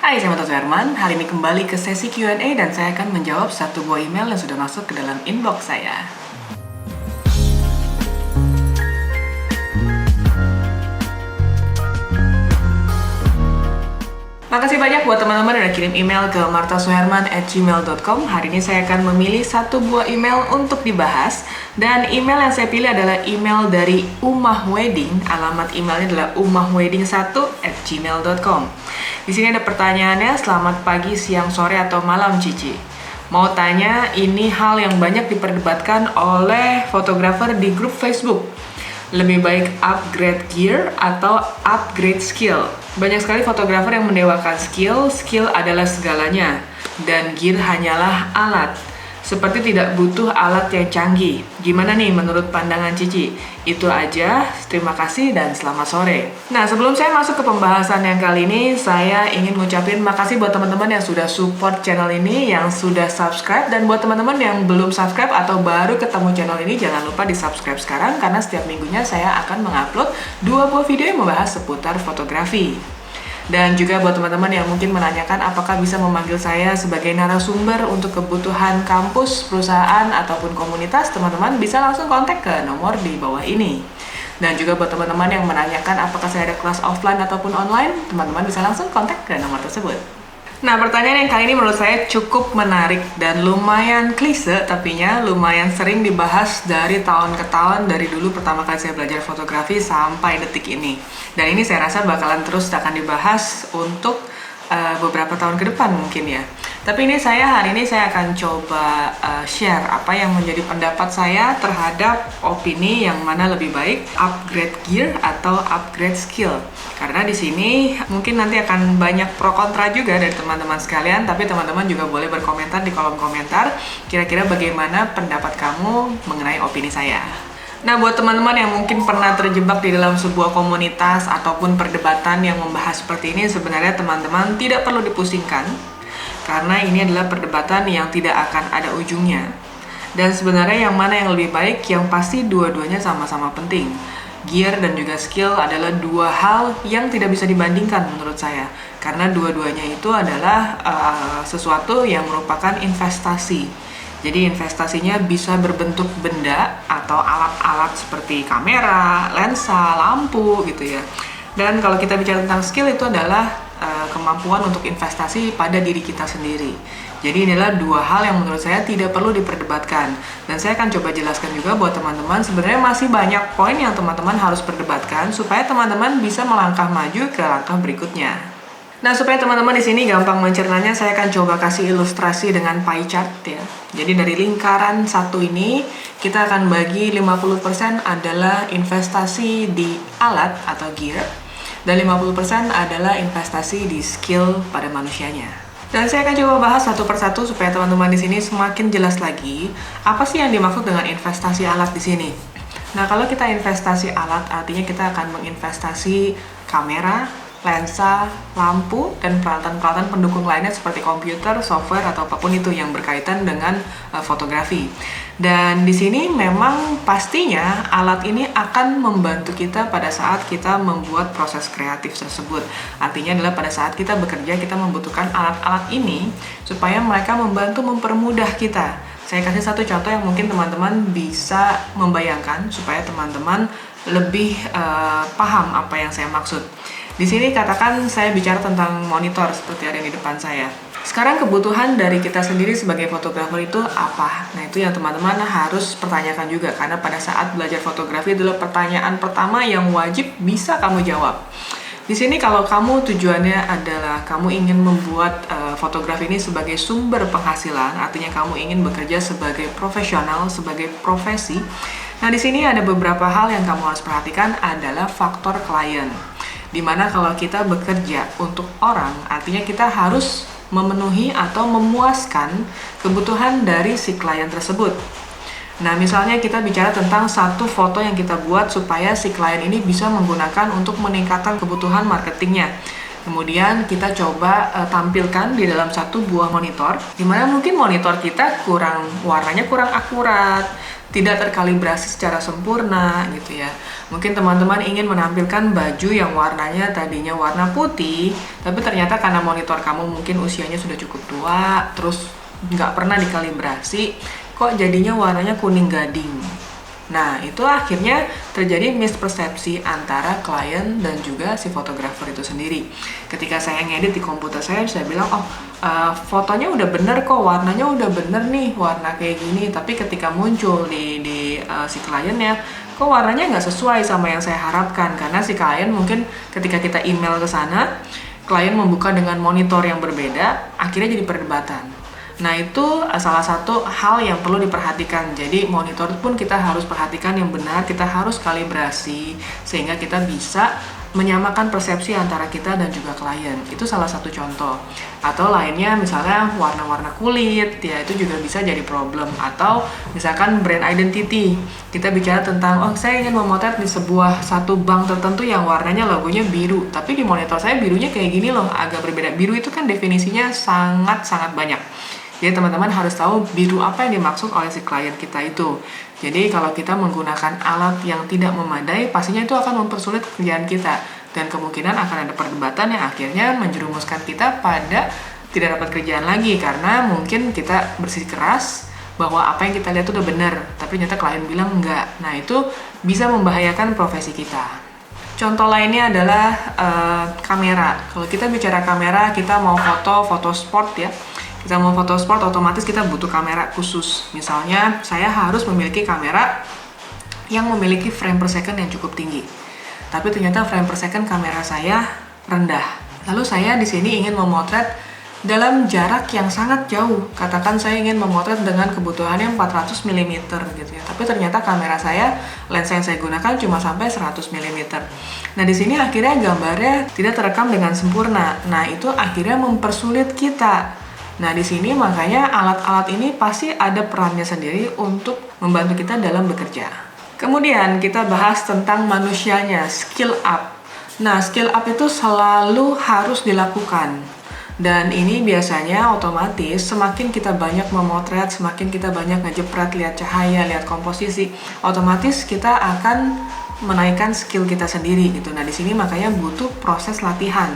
Hai, saya Mata Herman. Hari ini kembali ke sesi Q&A dan saya akan menjawab satu buah email yang sudah masuk ke dalam inbox saya. Makasih banyak buat teman-teman yang udah kirim email ke martasuherman@gmail.com. Hari ini saya akan memilih satu buah email untuk dibahas. Dan email yang saya pilih adalah email dari Umah Wedding. Alamat emailnya adalah umahwedding1@gmail.com. Di sini ada pertanyaannya, selamat pagi, siang, sore, atau malam Cici. Mau tanya, ini hal yang banyak diperdebatkan oleh fotografer di grup Facebook. Lebih baik upgrade gear atau upgrade skill? Banyak sekali fotografer yang mendewakan skill adalah segalanya, dan gear hanyalah alat. Seperti tidak butuh alat yang canggih. Gimana nih menurut pandangan Cici? Itu aja, terima kasih dan selamat sore. Nah, sebelum saya masuk ke pembahasan yang kali ini, saya ingin ngucapin makasih buat teman-teman yang sudah support channel ini, yang sudah subscribe, dan buat teman-teman yang belum subscribe atau baru ketemu channel ini, jangan lupa di subscribe sekarang, karena setiap minggunya saya akan mengupload 2 buah video yang membahas seputar fotografi. Dan juga buat teman-teman yang mungkin menanyakan apakah bisa memanggil saya sebagai narasumber untuk kebutuhan kampus, perusahaan, ataupun komunitas, teman-teman bisa langsung kontak ke nomor di bawah ini. Dan juga buat teman-teman yang menanyakan apakah saya ada kelas offline ataupun online, teman-teman bisa langsung kontak ke nomor tersebut. Nah, pertanyaan yang kali ini menurut saya cukup menarik dan lumayan klise, tapinya lumayan sering dibahas dari tahun ke tahun, dari dulu pertama kali saya belajar fotografi sampai detik ini. Dan ini saya rasa bakalan terus akan dibahas untuk beberapa tahun ke depan mungkin ya. Tapi ini hari ini saya akan coba share apa yang menjadi pendapat saya terhadap opini yang mana lebih baik upgrade gear atau upgrade skill. Karena di sini mungkin nanti akan banyak pro kontra juga dari teman-teman sekalian, tapi teman-teman juga boleh berkomentar di kolom komentar kira-kira bagaimana pendapat kamu mengenai opini saya. Nah, buat teman-teman yang mungkin pernah terjebak di dalam sebuah komunitas ataupun perdebatan yang membahas seperti ini, sebenarnya teman-teman tidak perlu dipusingkan, karena ini adalah perdebatan yang tidak akan ada ujungnya. Dan sebenarnya yang mana yang lebih baik, yang pasti dua-duanya sama-sama penting. Gear dan juga skill adalah dua hal yang tidak bisa dibandingkan menurut saya, karena dua-duanya itu adalah sesuatu yang merupakan investasi. Jadi investasinya bisa berbentuk benda atau alat-alat seperti kamera, lensa, lampu gitu ya. Dan kalau kita bicara tentang skill, itu adalah kemampuan untuk investasi pada diri kita sendiri. Jadi inilah dua hal yang menurut saya tidak perlu diperdebatkan. Dan saya akan coba jelaskan juga buat teman-teman, sebenarnya masih banyak poin yang teman-teman harus perdebatkan supaya teman-teman bisa melangkah maju ke langkah berikutnya. Nah, supaya teman-teman di sini gampang mencernanya, saya akan coba kasih ilustrasi dengan pie chart ya. Jadi dari lingkaran satu ini, kita akan bagi 50% adalah investasi di alat atau gear, dan 50% adalah investasi di skill pada manusianya. Dan saya akan coba bahas satu persatu supaya teman-teman di sini semakin jelas lagi apa sih yang dimaksud dengan investasi alat di sini. Nah, kalau kita investasi alat, artinya kita akan menginvestasi kamera, lensa, lampu, dan peralatan-peralatan pendukung lainnya seperti komputer, software, atau apapun itu yang berkaitan dengan fotografi. Dan di sini memang pastinya alat ini akan membantu kita pada saat kita membuat proses kreatif tersebut. Artinya adalah pada saat kita bekerja, kita membutuhkan alat-alat ini supaya mereka membantu mempermudah kita. Saya kasih satu contoh yang mungkin teman-teman bisa membayangkan supaya teman-teman lebih paham apa yang saya maksud. Di sini katakan saya bicara tentang monitor seperti ada di depan saya. Sekarang kebutuhan dari kita sendiri sebagai fotografer itu apa? Nah, itu yang teman-teman harus pertanyakan juga, karena pada saat belajar fotografi adalah pertanyaan pertama yang wajib bisa kamu jawab. Di sini kalau kamu tujuannya adalah kamu ingin membuat fotografi ini sebagai sumber penghasilan, artinya kamu ingin bekerja sebagai profesional, sebagai profesi. Nah, di sini ada beberapa hal yang kamu harus perhatikan adalah faktor klien. Dimana kalau kita bekerja untuk orang, artinya kita harus memenuhi atau memuaskan kebutuhan dari si klien tersebut. Nah, misalnya kita bicara tentang satu foto yang kita buat supaya si klien ini bisa menggunakan untuk meningkatkan kebutuhan marketingnya. Kemudian kita coba tampilkan di dalam satu buah monitor, dimana mungkin monitor kita warnanya kurang akurat, tidak terkalibrasi secara sempurna gitu ya. Mungkin teman-teman ingin menampilkan baju yang warnanya tadinya warna putih, tapi ternyata karena monitor kamu mungkin usianya sudah cukup tua, terus nggak pernah dikalibrasi, kok jadinya warnanya kuning gading. Nah, itu akhirnya terjadi mispersepsi antara klien dan juga si fotografer itu sendiri. Ketika saya ngedit di komputer saya bilang, fotonya udah bener kok, warnanya udah bener nih, warna kayak gini. Tapi ketika muncul di si kliennya, kok warnanya nggak sesuai sama yang saya harapkan. Karena si klien mungkin ketika kita email ke sana, klien membuka dengan monitor yang berbeda, akhirnya jadi perdebatan. Nah, itu salah satu hal yang perlu diperhatikan. Jadi monitor pun kita harus perhatikan yang benar, kita harus kalibrasi sehingga kita bisa menyamakan persepsi antara kita dan juga klien. Itu salah satu contoh. Atau lainnya misalnya warna-warna kulit, ya itu juga bisa jadi problem. Atau misalkan brand identity. Kita bicara tentang, saya ingin memotret di satu bank tertentu yang warnanya logonya biru. Tapi di monitor saya birunya kayak gini loh, agak berbeda. Biru itu kan definisinya sangat-sangat banyak. Jadi teman-teman harus tahu biru apa yang dimaksud oleh si klien kita itu. Jadi kalau kita menggunakan alat yang tidak memadai, pastinya itu akan mempersulit pekerjaan kita. Dan kemungkinan akan ada perdebatan yang akhirnya menjerumuskan kita pada tidak dapat kerjaan lagi. Karena mungkin kita bersikeras bahwa apa yang kita lihat itu udah benar, tapi ternyata klien bilang enggak. Nah, itu bisa membahayakan profesi kita. Contoh lainnya adalah kamera. Kalau kita bicara kamera, kita mau foto sport ya. Kita mau foto sport, otomatis kita butuh kamera khusus. Misalnya, saya harus memiliki kamera yang memiliki frame per second yang cukup tinggi. Tapi ternyata frame per second kamera saya rendah. Lalu saya di sini ingin memotret dalam jarak yang sangat jauh. Katakan saya ingin memotret dengan kebutuhannya 400 mm gitu ya. Tapi ternyata kamera saya, lensa yang saya gunakan cuma sampai 100 mm. Nah, di sini akhirnya gambarnya tidak terekam dengan sempurna. Nah, itu akhirnya mempersulit kita. Nah, di sini makanya alat-alat ini pasti ada perannya sendiri untuk membantu kita dalam bekerja. Kemudian kita bahas tentang manusianya, skill up. Nah, skill up itu selalu harus dilakukan. Dan ini biasanya otomatis semakin kita banyak memotret, semakin kita banyak ngejepret, lihat cahaya, lihat komposisi, otomatis kita akan menaikkan skill kita sendiri gitu. Nah, di sini makanya butuh proses latihan.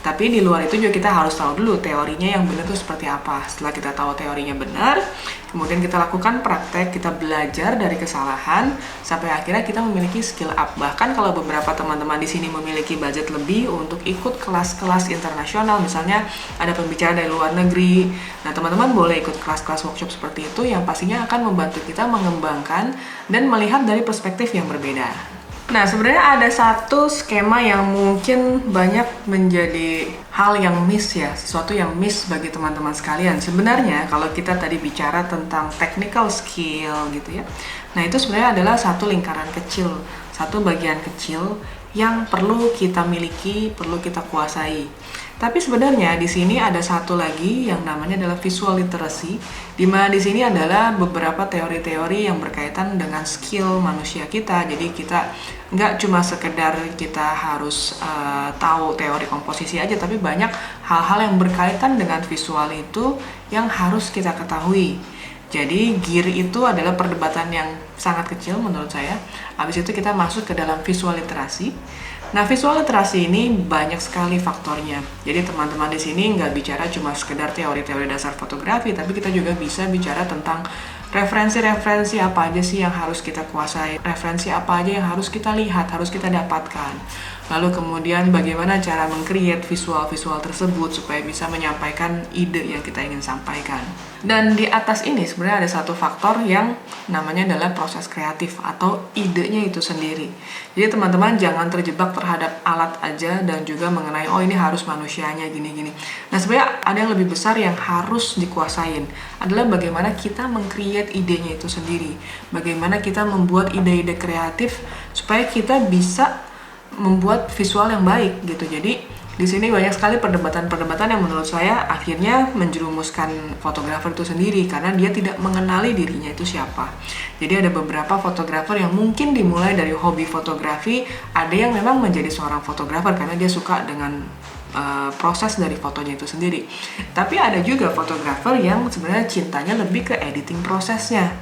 Tapi di luar itu juga kita harus tahu dulu teorinya yang benar itu seperti apa. Setelah kita tahu teorinya benar, kemudian kita lakukan praktek, kita belajar dari kesalahan sampai akhirnya kita memiliki skill up. Bahkan kalau beberapa teman-teman di sini memiliki budget lebih untuk ikut kelas-kelas internasional, misalnya ada pembicara dari luar negeri. Nah, teman-teman boleh ikut kelas-kelas workshop seperti itu yang pastinya akan membantu kita mengembangkan dan melihat dari perspektif yang berbeda. Nah, sebenarnya ada satu skema yang mungkin banyak menjadi hal yang miss ya, sesuatu yang miss bagi teman-teman sekalian. Sebenarnya kalau kita tadi bicara tentang technical skill gitu ya, nah itu sebenarnya adalah satu lingkaran kecil, satu bagian kecil yang perlu kita miliki, perlu kita kuasai. Tapi sebenarnya di sini ada satu lagi yang namanya adalah visual literacy, di mana di sini adalah beberapa teori-teori yang berkaitan dengan skill manusia kita. Jadi kita nggak cuma sekedar kita harus tahu teori komposisi aja, tapi banyak hal-hal yang berkaitan dengan visual itu yang harus kita ketahui. Jadi gear itu adalah perdebatan yang sangat kecil menurut saya. Habis itu kita masuk ke dalam visual literasi. Nah, visual literasi ini banyak sekali faktornya. Jadi teman-teman di sini nggak bicara cuma sekedar teori-teori dasar fotografi, tapi kita juga bisa bicara tentang referensi-referensi apa aja sih yang harus kita kuasai, referensi apa aja yang harus kita lihat, harus kita dapatkan. Lalu kemudian bagaimana cara meng-create visual-visual tersebut supaya bisa menyampaikan ide yang kita ingin sampaikan. Dan di atas ini sebenarnya ada satu faktor yang namanya adalah proses kreatif atau idenya itu sendiri. Jadi teman-teman jangan terjebak terhadap alat aja dan juga mengenai ini harus manusianya gini-gini. Nah, sebenarnya ada yang lebih besar yang harus dikuasain, adalah bagaimana kita meng-create idenya itu sendiri. Bagaimana kita membuat ide-ide kreatif supaya kita bisa membuat visual yang baik gitu. Jadi di sini banyak sekali perdebatan-perdebatan yang menurut saya akhirnya menjerumuskan fotografer itu sendiri karena dia tidak mengenali dirinya itu siapa. Jadi ada beberapa fotografer yang mungkin dimulai dari hobi fotografi, ada yang memang menjadi seorang fotografer karena dia suka dengan proses dari fotonya itu sendiri. Tapi ada juga fotografer yang sebenarnya cintanya lebih ke editing prosesnya.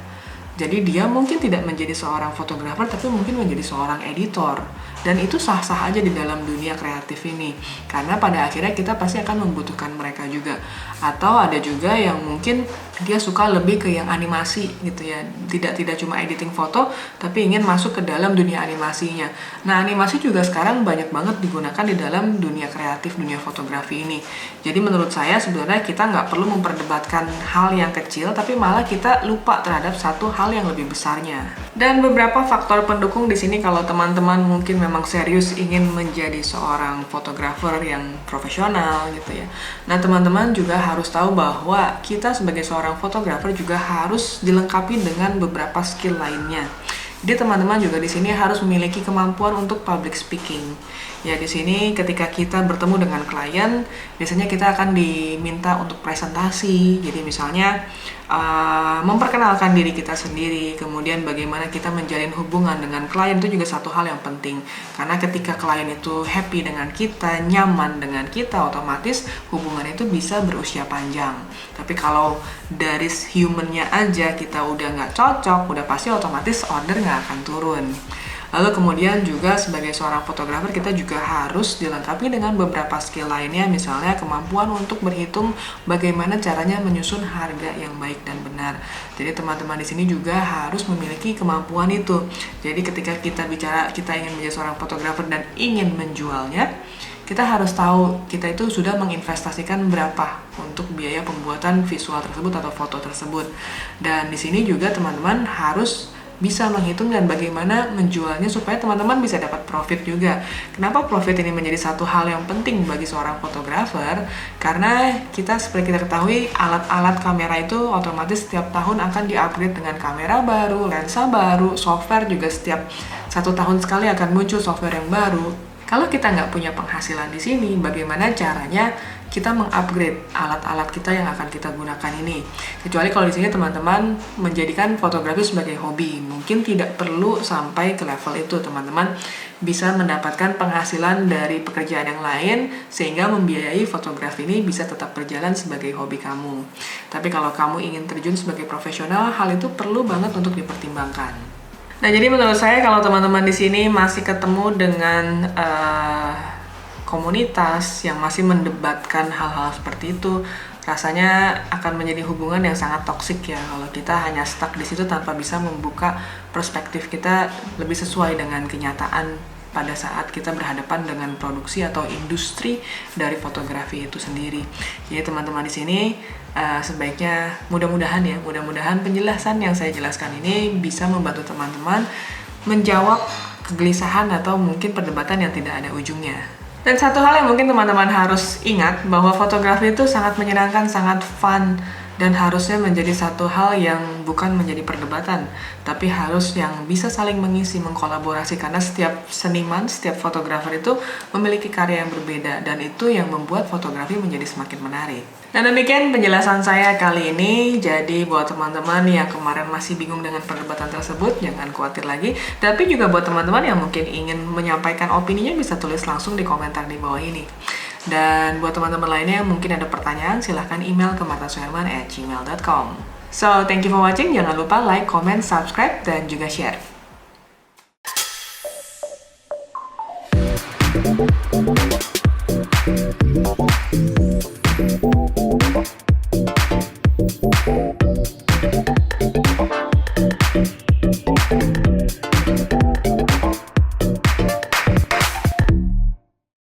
Jadi dia mungkin tidak menjadi seorang fotografer, tapi mungkin menjadi seorang editor. Dan itu sah-sah aja di dalam dunia kreatif ini. Karena pada akhirnya kita pasti akan membutuhkan mereka juga. Atau ada juga yang mungkin dia suka lebih ke yang animasi gitu ya. Tidak cuma editing foto, tapi ingin masuk ke dalam dunia animasinya. Nah, animasi juga sekarang banyak banget digunakan di dalam dunia kreatif, dunia fotografi ini. Jadi menurut saya sebenarnya kita nggak perlu memperdebatkan hal yang kecil, tapi malah kita lupa terhadap satu hal yang lebih besarnya. Dan beberapa faktor pendukung di sini kalau teman-teman mungkin memang serius ingin menjadi seorang fotografer yang profesional gitu ya. Nah, teman-teman juga harus tahu bahwa kita sebagai seorang fotografer juga harus dilengkapi dengan beberapa skill lainnya. Jadi teman-teman juga di sini harus memiliki kemampuan untuk public speaking. Ya, di sini ketika kita bertemu dengan klien, biasanya kita akan diminta untuk presentasi. Jadi misalnya memperkenalkan diri kita sendiri, kemudian bagaimana kita menjalin hubungan dengan klien itu juga satu hal yang penting. Karena ketika klien itu happy dengan kita, nyaman dengan kita, otomatis hubungan itu bisa berusia panjang. Tapi kalau dari humannya aja kita udah nggak cocok, udah pasti otomatis order nggak akan turun. Lalu kemudian juga sebagai seorang fotografer kita juga harus dilengkapi dengan beberapa skill lainnya, misalnya kemampuan untuk berhitung bagaimana caranya menyusun harga yang baik dan benar. Jadi teman-teman di sini juga harus memiliki kemampuan itu. Jadi ketika kita bicara kita ingin menjadi seorang fotografer dan ingin menjualnya, kita harus tahu kita itu sudah menginvestasikan berapa untuk biaya pembuatan visual tersebut atau foto tersebut. Dan di sini juga teman-teman harus bisa menghitung dan bagaimana menjualnya supaya teman-teman bisa dapat profit juga. Kenapa profit ini menjadi satu hal yang penting bagi seorang fotografer? Karena kita seperti kita ketahui alat-alat kamera itu otomatis setiap tahun akan di-upgrade dengan kamera baru, lensa baru, software juga setiap 1 tahun sekali akan muncul software yang baru. Kalau kita nggak punya penghasilan di sini, bagaimana caranya kita mengupgrade alat-alat kita yang akan kita gunakan ini? Kecuali kalau di sini teman-teman menjadikan fotografi sebagai hobi, mungkin tidak perlu sampai ke level itu. Teman-teman bisa mendapatkan penghasilan dari pekerjaan yang lain sehingga membiayai fotografi ini bisa tetap berjalan sebagai hobi kamu. Tapi kalau kamu ingin terjun sebagai profesional, hal itu perlu banget untuk dipertimbangkan. Nah, jadi menurut saya kalau teman-teman di sini masih ketemu dengan komunitas yang masih mendebatkan hal-hal seperti itu, rasanya akan menjadi hubungan yang sangat toksik ya kalau kita hanya stuck di situ tanpa bisa membuka perspektif kita lebih sesuai dengan kenyataan pada saat kita berhadapan dengan produksi atau industri dari fotografi itu sendiri. Jadi teman-teman di sini sebaiknya mudah-mudahan penjelasan yang saya jelaskan ini bisa membantu teman-teman menjawab kegelisahan atau mungkin perdebatan yang tidak ada ujungnya. Dan satu hal yang mungkin teman-teman harus ingat bahwa fotografi itu sangat menyenangkan, sangat fun, dan harusnya menjadi satu hal yang bukan menjadi perdebatan, tapi harus yang bisa saling mengisi, mengkolaborasi, karena setiap seniman, setiap fotografer itu memiliki karya yang berbeda, dan itu yang membuat fotografi menjadi semakin menarik. Dan demikian penjelasan saya kali ini. Jadi buat teman-teman yang kemarin masih bingung dengan perdebatan tersebut, jangan khawatir lagi. Tapi juga buat teman-teman yang mungkin ingin menyampaikan opininya, bisa tulis langsung di komentar di bawah ini. Dan buat teman-teman lainnya yang mungkin ada pertanyaan, silahkan email ke martasuherman@gmail.com. So, thank you for watching. Jangan lupa like, comment, subscribe, dan juga share. Thank you.